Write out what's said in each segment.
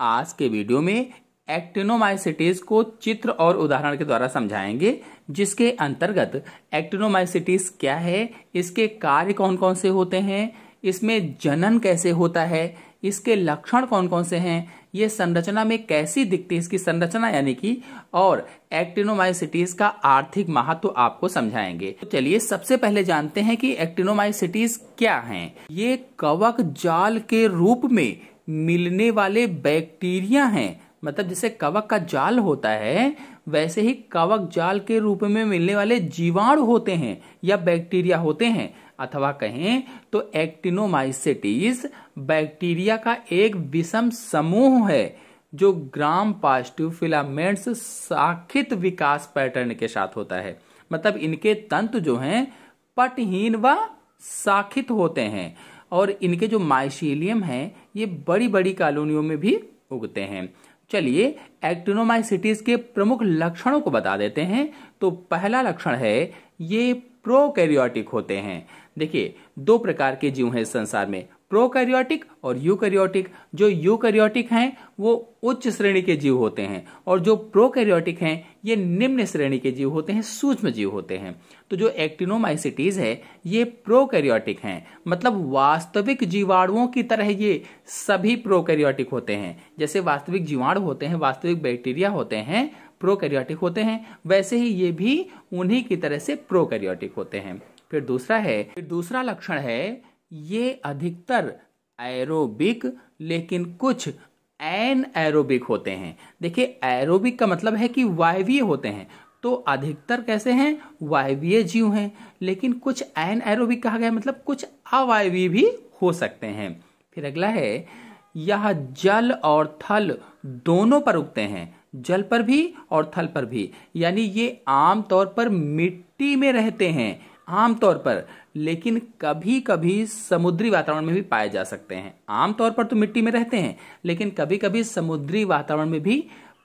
आज के वीडियो में एक्टिनोमाइसीटीज को चित्र और उदाहरण के द्वारा समझाएंगे, जिसके अंतर्गत एक्टिनोमाइसीटीज क्या है, इसके कार्य कौन कौन से होते हैं, इसमें जनन कैसे होता है, इसके लक्षण कौन कौन से हैं, ये संरचना में कैसी दिखती है, इसकी संरचना यानी कि, और एक्टिनोमाइसीटीज का आर्थिक महत्व आपको समझाएंगे। तो चलिए सबसे पहले जानते हैं कि एक्टिनोमाइसीटीज क्या हैं। ये कवक जाल के रूप में मिलने वाले बैक्टीरिया हैं। मतलब जैसे कवक का जाल होता है, वैसे ही कवक जाल के रूप में मिलने वाले जीवाणु होते हैं या बैक्टीरिया होते हैं, अथवा कहें तो एक्टिनोमाइसीटीज बैक्टीरिया का एक विषम समूह है जो ग्राम पॉजिटिव फिलामेंट्स शाखित विकास पैटर्न के साथ होता है। मतलब इनके तंतु जो हैं पटहीन व शाखित होते हैं और इनके जो माइसीलियम हैं ये बड़ी बड़ी कॉलोनियों में भी उगते हैं। चलिए एक्टिनोमाइसीटीज के प्रमुख लक्षणों को बता देते हैं। तो पहला लक्षण है ये प्रोकैरियोटिक होते हैं। देखिए दो प्रकार के जीव हैं इस संसार में, प्रोकैरियोटिक और यूकैरियोटिक। जो यूकैरियोटिक हैं वो उच्च श्रेणी के जीव होते हैं और जो प्रोकैरियोटिक हैं ये निम्न श्रेणी के जीव होते हैं, सूक्ष्म जीव होते हैं। तो जो एक्टिनोमाइसीटीज है ये प्रोकैरियोटिक हैं, मतलब वास्तविक जीवाणुओं की तरह ये सभी प्रोकैरियोटिक होते हैं। जैसे वास्तविक जीवाणु होते हैं, वास्तविक बैक्टीरिया होते हैं, प्रोकैरियोटिक होते हैं, वैसे ही ये भी उन्हीं की तरह से प्रोकैरियोटिक होते हैं। फिर दूसरा लक्षण है ये अधिकतर एरोबिक लेकिन कुछ एन एरोबिक होते हैं। देखिए एरोबिक का मतलब है कि वायवीय होते हैं, तो अधिकतर कैसे हैं, वायवीय जीव हैं, लेकिन कुछ एन एरोबिक कहा गया मतलब कुछ अवायवीय भी हो सकते हैं। फिर अगला है यह जल और थल दोनों पर उगते हैं, जल पर भी और थल पर भी, यानी ये आमतौर पर मिट्टी में रहते हैं आमतौर पर, लेकिन कभी कभी समुद्री वातावरण में भी पाए जा सकते हैं। आमतौर पर तो मिट्टी में रहते हैं लेकिन कभी कभी समुद्री वातावरण में भी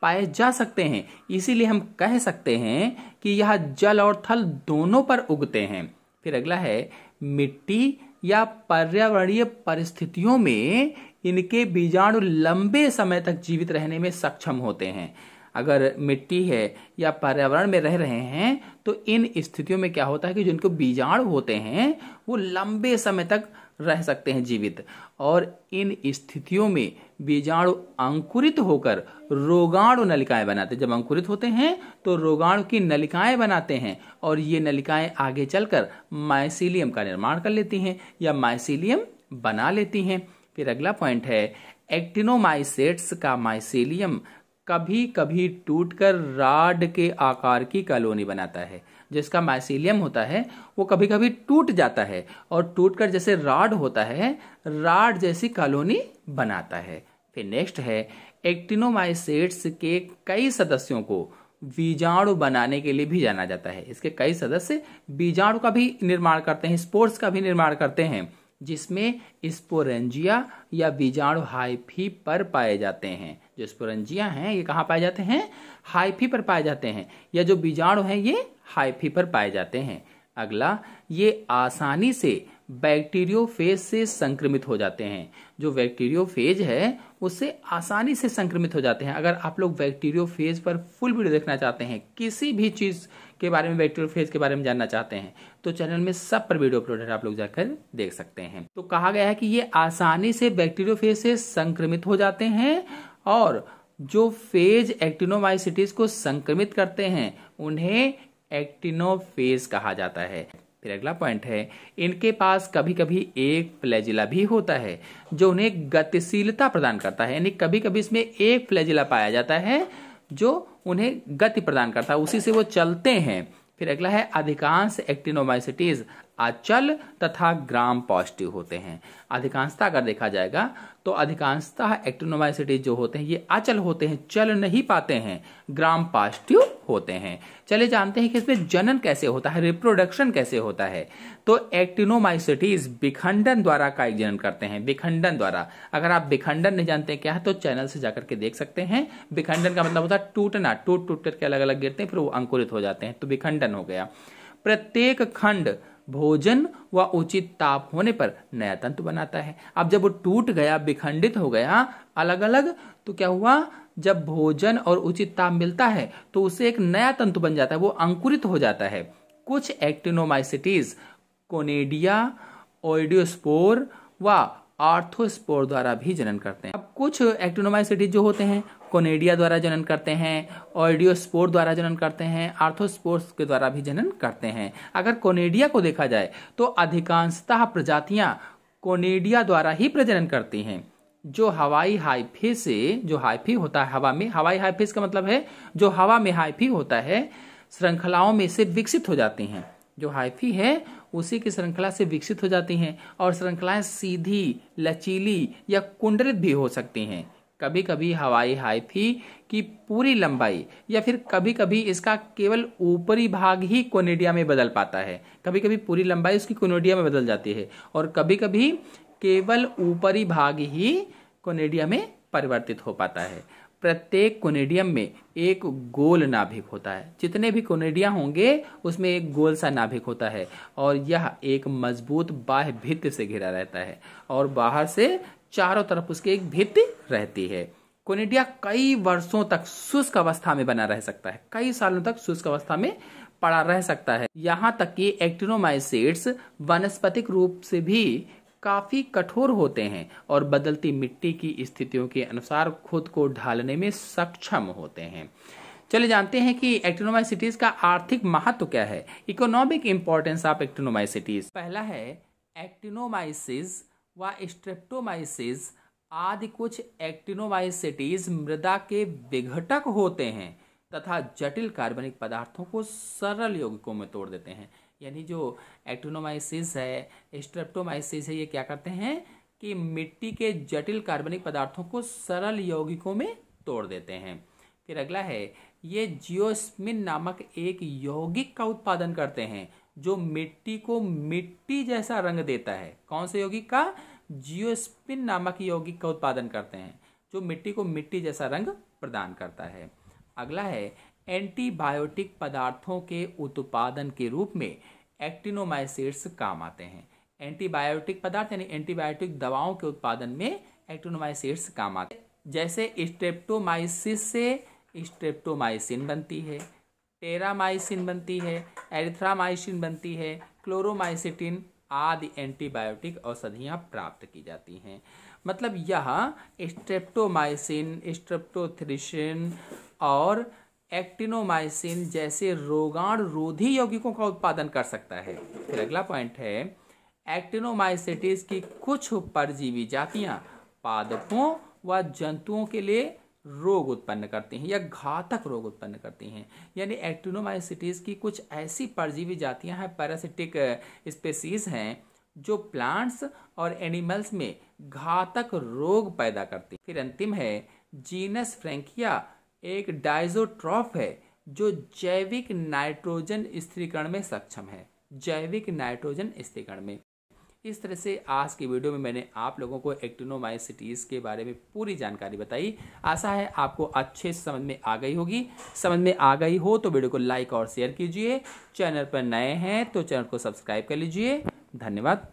पाए जा सकते हैं। इसीलिए हम कह सकते हैं कि यह जल और थल दोनों पर उगते हैं। फिर अगला है मिट्टी या पर्यावरणीय परिस्थितियों में इनके बीजाणु लंबे समय तक जीवित रहने में सक्षम होते हैं। अगर मिट्टी है या पर्यावरण में रह रहे हैं तो इन स्थितियों में क्या होता है कि जिनको बीजाणु होते हैं वो लंबे समय तक रह सकते हैं जीवित, और इन स्थितियों में बीजाणु अंकुरित होकर रोगाणु नलिकाएं बनाते हैं। जब अंकुरित होते हैं तो रोगाणु की नलिकाएं बनाते हैं और ये नलिकाएं आगे चलकर माइसीलियम का निर्माण कर लेती हैं या माइसीलियम बना लेती हैं। फिर अगला पॉइंट है एक्टिनोमाइसेट्स का माइसीलियम कभी कभी टूटकर राड के आकार की कॉलोनी बनाता है। जिसका माइसीलियम होता है वो कभी कभी टूट जाता है और टूटकर जैसे राड होता है, राड जैसी कॉलोनी बनाता है। फिर नेक्स्ट है एक्टिनोमाइसेट्स के कई सदस्यों को बीजाणु बनाने के लिए भी जाना जाता है। इसके कई सदस्य बीजाणु का भी निर्माण करते हैं, स्पोर्स का भी निर्माण करते हैं, जिसमें स्पोरेंजिया या बीजाणु हाइफी पर पाए जाते हैं। जो स्पोरेंजिया हैं ये कहाँ पाए जाते हैं, हाइफी पर पाए जाते हैं, या जो बीजाणु हैं ये हाइफी पर पाए जाते हैं। अगला ये आसानी से बैक्टीरियोफेज से संक्रमित हो जाते हैं। जो बैक्टीरियोफेज है उससे आसानी से संक्रमित हो जाते हैं। अगर आप लोग बैक्टीरियोफेज पर फुल वीडियो देखना चाहते हैं, किसी भी चीज के बारे में, बैक्टीरियोफेज के बारे में जानना चाहते हैं, तो चैनल में सब पर वीडियो अपलोड है, आप लोग जाकर देख सकते हैं। तो कहा गया है कि ये आसानी से बैक्टीरियोफेज से संक्रमित हो जाते हैं और जो फेज एक्टिनोमाइसीटीज को संक्रमित करते हैं उन्हें एक्टिनोफेज कहा जाता है। फिर अगला पॉइंट है इनके पास कभी कभी एक फ्लैजिला भी होता है जो उन्हें गतिशीलता प्रदान करता है। यानी कभी कभी इसमें एक फ्लैजिला पाया जाता है जो उन्हें गति प्रदान करता है, उसी से वो चलते हैं। फिर अगला है अधिकांश एक्टिनोमाइसीटीज अचल तथा ग्राम पॉजिटिव होते हैं। अधिकांशता अगर देखा जाएगा तो अधिकांशतः एक्टिनोमाइसीटीज जो होते हैं ये अचल होते हैं, चल नहीं पाते हैं, ग्राम पॉजिटिव होते हैं। चले जानते हैं कि इसमें जनन कैसे होता है, रिप्रोडक्शन कैसे होता है। तो एक्टिनोमाइसीटीज विखंडन द्वारा कायिक जनन करते हैं, विखंडन द्वारा। अगर आप विखंडन नहीं जानते क्या है तो चैनल से जाकर के देख सकते हैं। विखंडन का मतलब होता है टूटना, टूट टूट करके अलग अलग गिरते हैं फिर वो अंकुरित हो जाते हैं, तो विखंडन हो गया। प्रत्येक खंड भोजन व उचित ताप होने पर नया तंतु बनाता है। अब जब वो टूट गया, विखंडित हो गया, अलग अलग, तो क्या हुआ, जब भोजन और उचित ताप मिलता है तो उससे एक नया तंतु बन जाता है, वो अंकुरित हो जाता है। कुछ एक्टिनोमाइसिटीज कोनेडिया, ओइडियोस्पोर व आर्थोस्पोर द्वारा भी जनन करते हैं। अब कुछ एक्टिनोमाइसिटीज जो होते हैं कोनेडिया द्वारा जनन करते हैं, ओइडियोस्पोर द्वारा जनन करते हैं, आर्थोस्पोर्स के द्वारा भी जनन करते हैं। अगर कोनेडिया को देखा जाए तो अधिकांशतः प्रजातियां कोनेडिया द्वारा ही प्रजनन करती हैं। जो हवाई हाइफे से, जो हाइफी होता है हवा में, हवाई हाइफेस का मतलब है जो हवा में हाइफी होता है, श्रृंखलाओं में से विकसित हो जाती हैं। जो हाइफी है उसी की श्रृंखला से विकसित हो जाती हैं और श्रृंखलाएं सीधी, लचीली या कुंडलित भी हो सकती हैं। कभी कभी हवाई हाइफी की पूरी लंबाई या फिर कभी कभी इसका केवल ऊपरी भाग ही कोनेडिया में बदल पाता है। कभी कभी पूरी लंबाई उसकी कोनेडिया में बदल जाती है और कभी कभी केवल ऊपरी भाग ही कोनेडिया में परिवर्तित हो पाता है। प्रत्येक कोनेडियम में एक गोल नाभिक होता है। जितने भी कोनेडिया होंगे उसमें एक गोल सा नाभिक होता है और यह एक मजबूत बाह्य भित्ति से घिरा रहता है और बाहर से चारों तरफ उसके एक भित्ति रहती है। कोनेडिया कई वर्षों तक शुष्क अवस्था में बना रह सकता है, कई सालों तक शुष्क अवस्था में पड़ा रह सकता है। यहाँ तक कि एक्टिनोमाइसीट्स वनस्पतिक रूप से भी काफी कठोर होते हैं और बदलती मिट्टी की स्थितियों के अनुसार खुद को ढालने में सक्षम होते हैं। चले जानते हैं कि एक्टिनोमाइसिटीज का आर्थिक महत्व क्या है। Economic importance of actinomycetes. पहला है एक्टिनोमाइसिस व स्ट्रेप्टोमाइसिस आदि कुछ एक्टिनोमाइसिटीज मृदा के विघटक होते हैं तथा जटिल कार्बनिक पदार्थों को सरल यौगिकों में तोड़ देते हैं। यानी जो एक्टिनोमाइसिस है, स्ट्रेप्टोमाइसिस है, ये क्या करते हैं कि मिट्टी के जटिल कार्बनिक पदार्थों को सरल यौगिकों में तोड़ देते हैं। फिर अगला है, ये जियोस्मिन नामक एक यौगिक का उत्पादन करते हैं जो मिट्टी को मिट्टी जैसा रंग देता है। कौन से यौगिक का? जियोस्मिन नामक यौगिक का उत्पादन करते हैं जो मिट्टी को मिट्टी जैसा रंग प्रदान करता है। अगला है, एंटीबायोटिक पदार्थों के उत्पादन के रूप में एक्टिनोमाइसिट्स काम आते हैं। एंटीबायोटिक पदार्थ यानी एंटीबायोटिक दवाओं के उत्पादन में एक्टिनोमाइसिट्स काम आते हैं। जैसे स्ट्रेप्टोमाइसिस से स्ट्रेप्टोमाइसिन बनती है, टेरामाइसिन बनती है, एरिथ्रामाइसिन बनती है, क्लोरोमाइसिटिन आदि एंटीबायोटिक औषधियाँ प्राप्त की जाती हैं। मतलब यह स्ट्रेप्टोमाइसिन, स्ट्रेप्टोथ्रिसिन और एक्टिनोमाइसिन जैसे रोगाणुरोधी यौगिकों का उत्पादन कर सकता है। फिर अगला पॉइंट है, एक्टिनोमाइसिटीज की कुछ परजीवी जातियां पादपों व जंतुओं के लिए रोग उत्पन्न करती हैं या घातक रोग उत्पन्न करती हैं। यानी एक्टिनोमाइसिटीज की कुछ ऐसी परजीवी जातियां हैं, पैरासिटिक स्पेसीज हैं, जो प्लांट्स और एनिमल्स में घातक रोग पैदा करती हैं। फिर अंतिम है, जीनस फ्रैंकिया एक डाइजोट्रॉफ है जो जैविक नाइट्रोजन स्थिरीकरण में सक्षम है। जैविक नाइट्रोजन स्थिरीकरण में। इस तरह से आज की वीडियो में मैंने आप लोगों को एक्टिनोमाइसिटीज के बारे में पूरी जानकारी बताई। आशा है आपको अच्छे समझ में आ गई होगी। समझ में आ गई हो तो वीडियो को लाइक और शेयर कीजिए। चैनल पर नए हैं तो चैनल को सब्सक्राइब कर लीजिए। धन्यवाद।